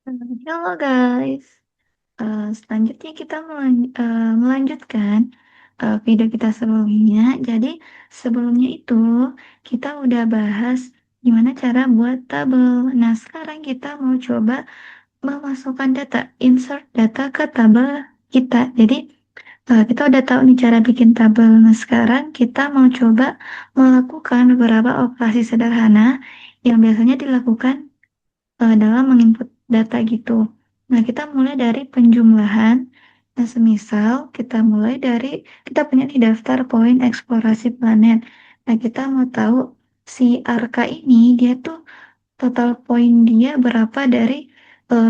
Halo guys. Selanjutnya kita melanjutkan video kita sebelumnya. Jadi sebelumnya itu kita udah bahas gimana cara buat tabel. Nah, sekarang kita mau coba memasukkan data, insert data ke tabel kita. Jadi kita udah tahu nih cara bikin tabel. Nah, sekarang kita mau coba melakukan beberapa operasi sederhana yang biasanya dilakukan dalam menginput data gitu. Nah, kita mulai dari penjumlahan. Nah, semisal kita mulai dari, kita punya di daftar poin eksplorasi planet. Nah, kita mau tahu si Arka ini, dia tuh total poin dia berapa dari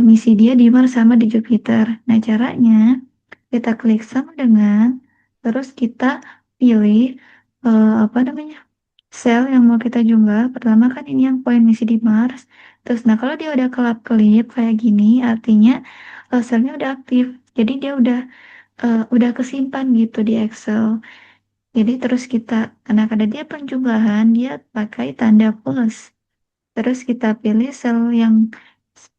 misi dia di Mars sama di Jupiter. Nah, caranya kita klik sama dengan, terus kita pilih apa namanya, sel yang mau kita jumlah. Pertama kan ini yang poin misi di Mars. Terus, nah kalau dia udah kelap-kelip kayak gini, artinya selnya udah aktif. Jadi dia udah kesimpan gitu di Excel. Jadi terus kita, karena dia penjumlahan, dia pakai tanda plus. Terus kita pilih sel yang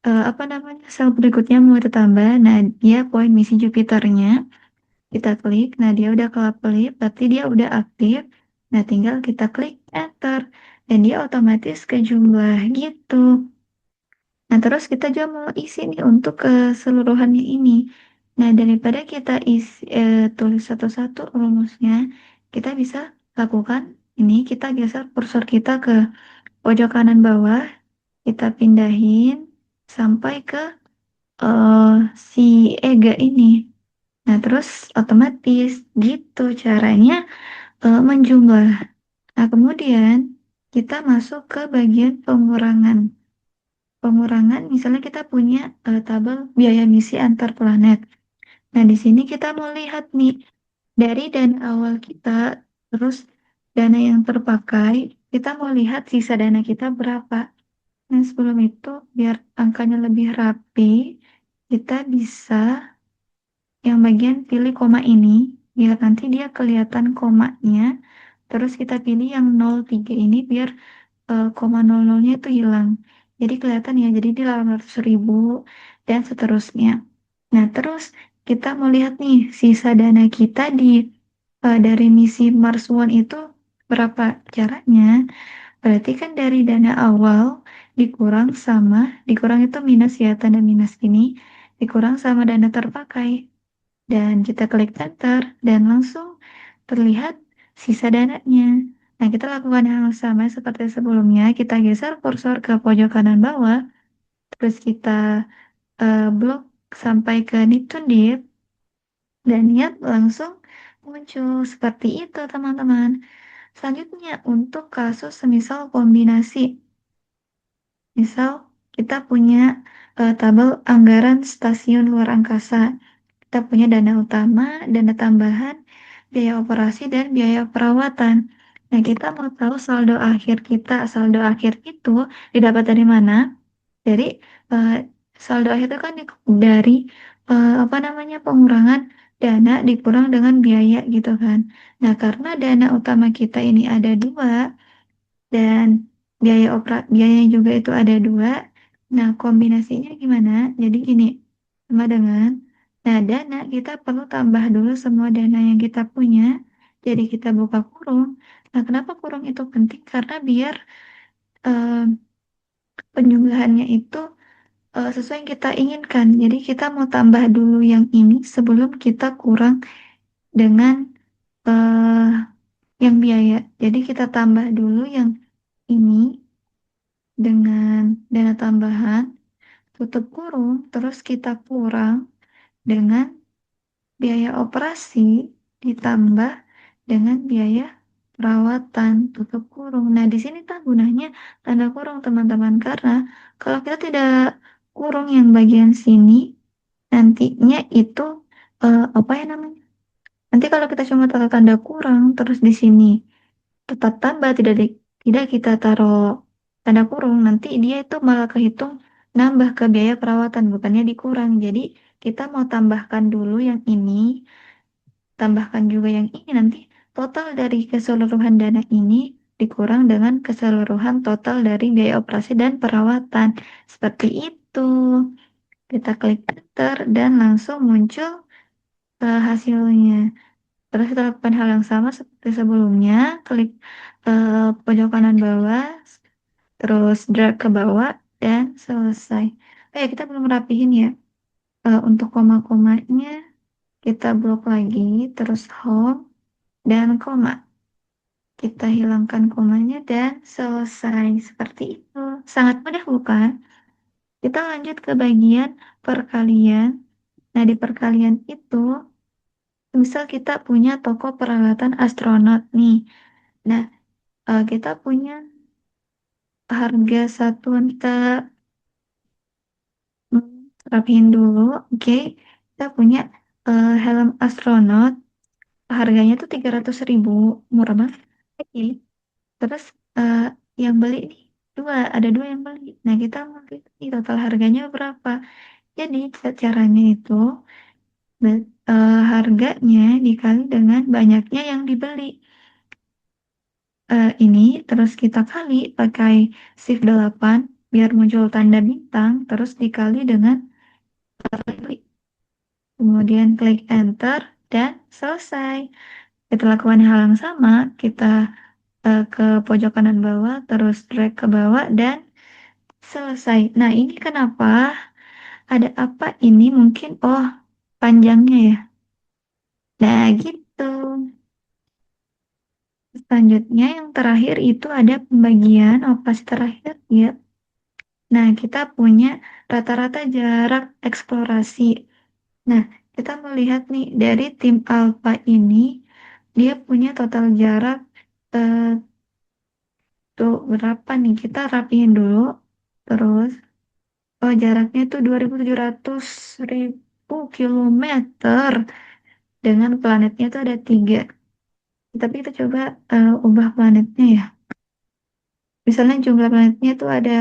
apa namanya, sel berikutnya mau kita tambah. Nah, dia poin misi Jupiternya. Kita klik, nah dia udah kelap-kelip, berarti dia udah aktif. Nah, tinggal kita klik enter, dan dia otomatis ke jumlah gitu. Nah, terus kita juga mau isi nih untuk keseluruhannya ini. Nah, daripada kita tulis satu-satu rumusnya, kita bisa lakukan ini, kita geser kursor kita ke pojok kanan bawah, kita pindahin sampai ke eh, si Ega ini. Nah, terus otomatis gitu caranya menjumlah. Nah, kemudian kita masuk ke bagian pengurangan. Pengurangan, misalnya kita punya tabel biaya misi antar planet. Nah, di sini kita mau lihat nih, dari dana awal kita, terus dana yang terpakai, kita mau lihat sisa dana kita berapa. Nah, sebelum itu, biar angkanya lebih rapi, kita bisa yang bagian pilih koma ini, biar nanti dia kelihatan komanya. Terus kita pilih yang 03 ini biar koma 00-nya itu hilang. Jadi kelihatan ya, jadi di 800.000 dan seterusnya. Nah, terus kita mau lihat nih sisa dana kita dari misi Mars One itu berapa caranya. Berarti kan dari dana awal dikurang itu minus ya, tanda minus ini, dikurang sama dana terpakai. Dan kita klik enter dan langsung terlihat sisa dananya. Nah, kita lakukan hal yang sama seperti sebelumnya. Kita geser kursor ke pojok kanan bawah, terus kita blok sampai ke need to div, dan lihat langsung muncul seperti itu, teman-teman. Selanjutnya, untuk kasus semisal kombinasi. Misal, kita punya tabel anggaran stasiun luar angkasa. Kita punya dana utama, dana tambahan, biaya operasi, dan biaya perawatan. Nah, kita mau tahu saldo akhir kita. Saldo akhir itu didapat dari mana? Dari eh, saldo akhir itu kan dari apa namanya, pengurangan dana dikurang dengan biaya gitu kan. Nah, karena dana utama kita ini ada dua, dan biaya juga itu ada dua. Nah, kombinasinya gimana? Jadi gini, sama dengan, nah dana kita perlu tambah dulu semua dana yang kita punya. Jadi kita buka kurung. Nah, kenapa kurung itu penting? Karena biar eh, penjumlahannya itu sesuai yang kita inginkan. Jadi kita mau tambah dulu yang ini sebelum kita kurang dengan eh, yang biaya. Jadi kita tambah dulu yang ini dengan dana tambahan, tutup kurung, terus kita kurang dengan biaya operasi ditambah dengan biaya perawatan, tutup kurung. Nah, di sini tak gunanya tanda kurung, teman-teman, karena kalau kita tidak kurung yang bagian sini, nantinya itu apa ya namanya? Nanti kalau kita cuma taruh tanda kurang terus di sini tetap tambah, tidak kita taruh tanda kurung, nanti dia itu malah kehitung nambah ke biaya perawatan, bukannya dikurang. Jadi kita mau tambahkan dulu yang ini, tambahkan juga yang ini, nanti total dari keseluruhan dana ini dikurang dengan keseluruhan total dari biaya operasi dan perawatan, seperti itu. Kita klik enter dan langsung muncul hasilnya. Terus kita lakukan hal yang sama seperti sebelumnya, klik pojok kanan bawah, terus drag ke bawah dan selesai. Oh ya, kita belum rapihin ya. Untuk koma-komanya kita blok lagi, terus home dan koma. Kita hilangkan komanya dan selesai. Seperti itu. Sangat mudah bukan? Kita lanjut ke bagian perkalian. Nah, di perkalian itu, misal kita punya toko peralatan astronot nih. Nah, kita punya harga satuan, kita rapiin dulu. Oke, kita punya helm astronot. Harganya tuh 300.000, murah banget. Oke. Terus eh, yang beli nih dua, ada dua yang beli. Nah, kita mau lihat nih total harganya berapa. Jadi caranya itu harganya dikali dengan banyaknya yang dibeli. Ini terus kita kali pakai shift 8 biar muncul tanda bintang, terus dikali dengan beli. Kemudian klik enter dan selesai. Kita lakukan hal yang sama, kita ke pojok kanan bawah, terus drag ke bawah dan selesai. Nah, ini kenapa? Ada apa ini? Mungkin, oh, panjangnya ya. Nah, gitu. Selanjutnya, yang terakhir itu ada pembagian operasi terakhir, ya. Nah, kita punya rata-rata jarak eksplorasi. Nah, kita melihat nih, dari tim Alpha ini, dia punya total jarak eh, tuh berapa nih? Kita rapiin dulu. Terus, oh, jaraknya itu 2.700.000 kilometer. Dengan planetnya itu ada 3. Tapi kita coba ubah planetnya ya. Misalnya jumlah planetnya itu ada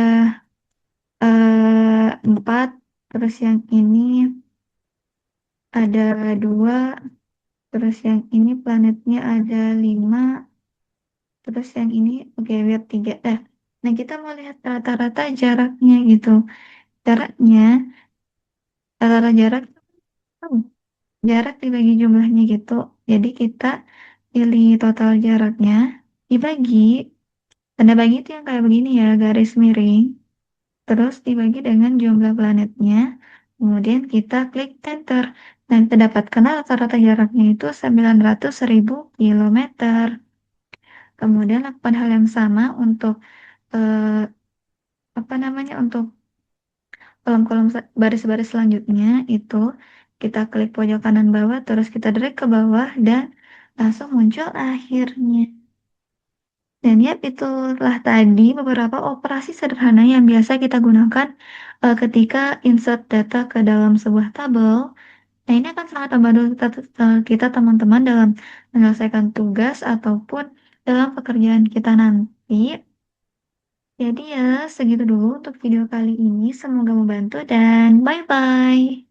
4, terus yang ini ada 2, terus yang ini planetnya ada 5, terus yang ini oke lihat 3. Nah kita mau lihat rata-rata jaraknya gitu. Jaraknya, rata-rata jarak, oh, jarak dibagi jumlahnya gitu. Jadi kita pilih total jaraknya dibagi. Tanda bagi itu yang kayak begini ya, garis miring. Terus dibagi dengan jumlah planetnya. Kemudian kita klik enter. Dan kita dapatkan rata-rata jaraknya itu 900.000 kilometer. Kemudian lakukan hal yang sama untuk eh, apa namanya, untuk kolom-kolom baris-baris selanjutnya itu kita klik pojok kanan bawah, terus kita drag ke bawah dan langsung muncul akhirnya. Dan ya, itulah tadi beberapa operasi sederhana yang biasa kita gunakan ketika insert data ke dalam sebuah tabel. Nah, ini akan sangat membantu kita teman-teman dalam menyelesaikan tugas ataupun dalam pekerjaan kita nanti. Jadi ya, segitu dulu untuk video kali ini. Semoga membantu dan bye-bye.